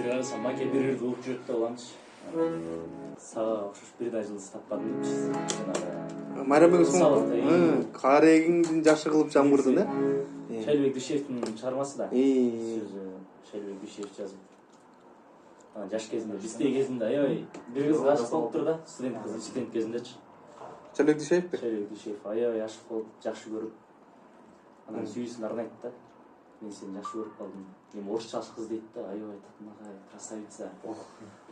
бир карасам маке бир жерде угуп жүрөт да уланчы. Сага окшош бир да жылдыз таппадым депчи. Майрамбек Усманов Карегиңдин жакшы кылып жамгырдын, Шайлыбек Дүйшеевдин чыгармасы да. Сөзү Шайлыбек Дүйшеев жазып. Жаш кезинде, лицей кезинде аябай бир кызга ашык болуптур да, студент кезиндечи. Шайлыбек Дүйшеевпи? Шайлыбек Дүйшеев аябай ашык болуп, жакшы көрүп. Анан сүйүүсүн арнайт да. Мен сени жакшы көрүп калдым. Эми орусча ашык кыз дейт да, аябай татынагай красавица.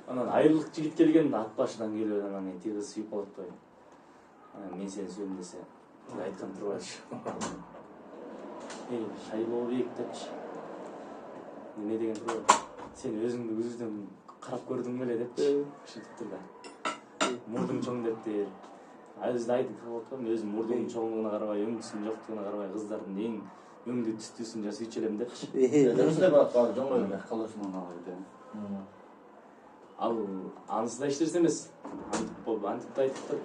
Анан айылдык жигит келген ат башынан келип анан тиги кыз сүйүп калат да. Анан мен сени сүйөм десе, айткан турбайчы. Шайлообек депчи. Эмне деген турбайбы? Сен өзүңдү көзүдөн карап көрдүң беле депчи. Ушинтиптир да. Мурдуң чоң дептир. Өзү айтып калып, өзүм мурдуң чоңуна карабай, өңдүсүнүн жоктугуна карабай кыздардын эң өңдү түстүүсүн жасап ичелем депчи. Дөрүстө бак жоң эле калышман алды. Ал анысы да иштерсе эмес. Антип да айтыптыр.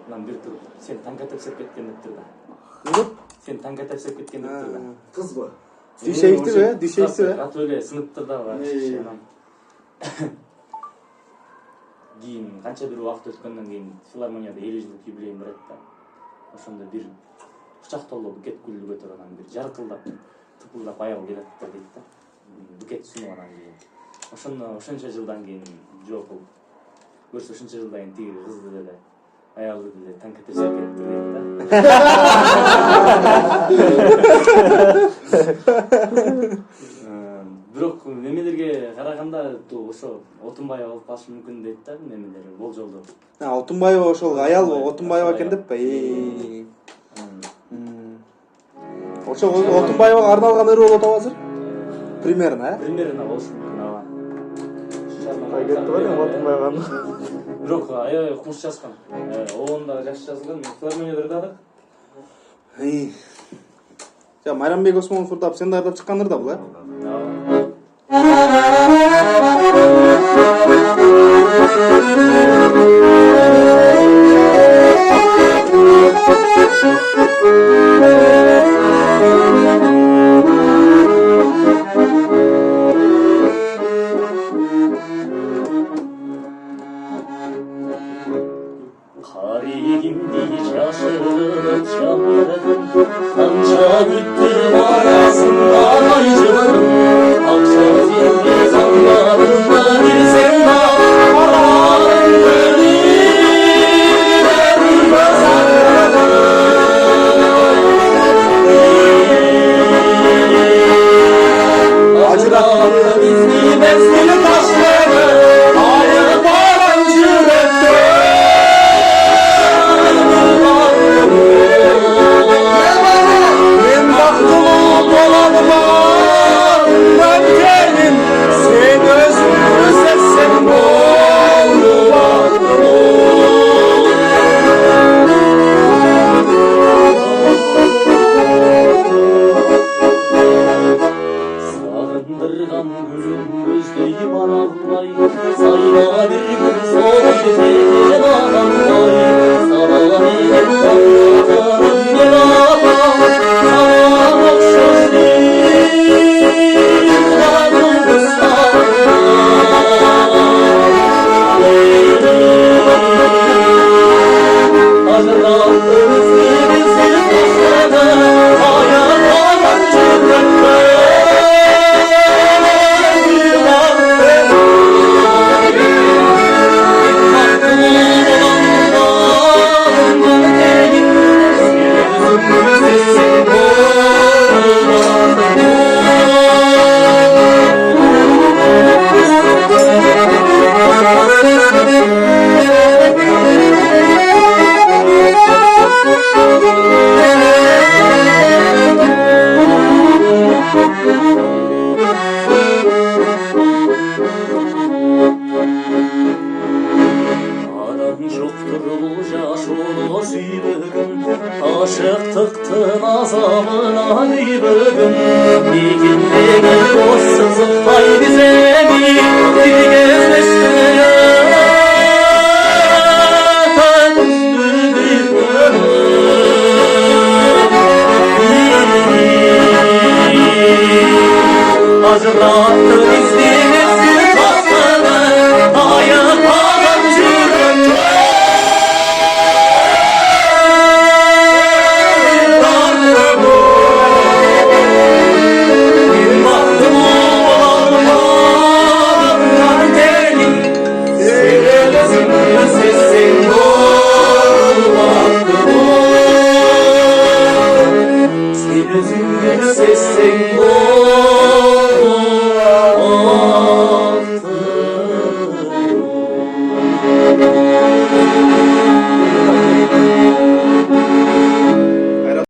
Анан бир тур сен танка тепсеп кеткен дептир да. Сен танка тепсеп кеткен дептир да. Кызбы? Дүйшеевсиби? Атып эле сыныптарда бар. Кийин канча бир убакыт өткөндөн кийин филармонияда 50 жылдык юбилейм бар эт да. Ошондо бир кучак толуу букет гүлдү көтөрүп анан бир жаркылдап, тыпылдап аял келаттыр дейт да. Букет сунуп анан кийин. Ошончо жылдан кийин жооп болуп. Көрсө ошончо жылдан кийин тиги кызды деле, аялды деле танка тепсеп кетти дейт да. Бирок немелерге караганда ошо Отунбаева болуп калышы мүмкүн дейт да, немелер болжолдо. Отунбаева ошол аял Отунбаева экен деппи? Ошо Отунбаевага арналган ыры болот азыр? Примерно, Примерно болушу мүмкүн, ага. Кетти го Отунбаеваны. Бирок аябай кумуш жазган. Оон да жакшы жазылган, филармонияда ырдадык. Майрамбек Усманов ырдап, сен ырдап чыккан ырда бул, Karigimdi şaşırıp çağırdım, kanca güttüm arasından aycılarım. Akşam zildi zanlarında bir senda, aralarım gönüllerim bazarlarım. Acılarla bizi mezgili taşları, ayırıp arancı etti. Ben baktım dolabıma, ben geldim, sen özünü sessin boğulma. Sağındırgan gülüm gözleyip aralay, sayma bir gün soğuk edin ağlamay, sana benim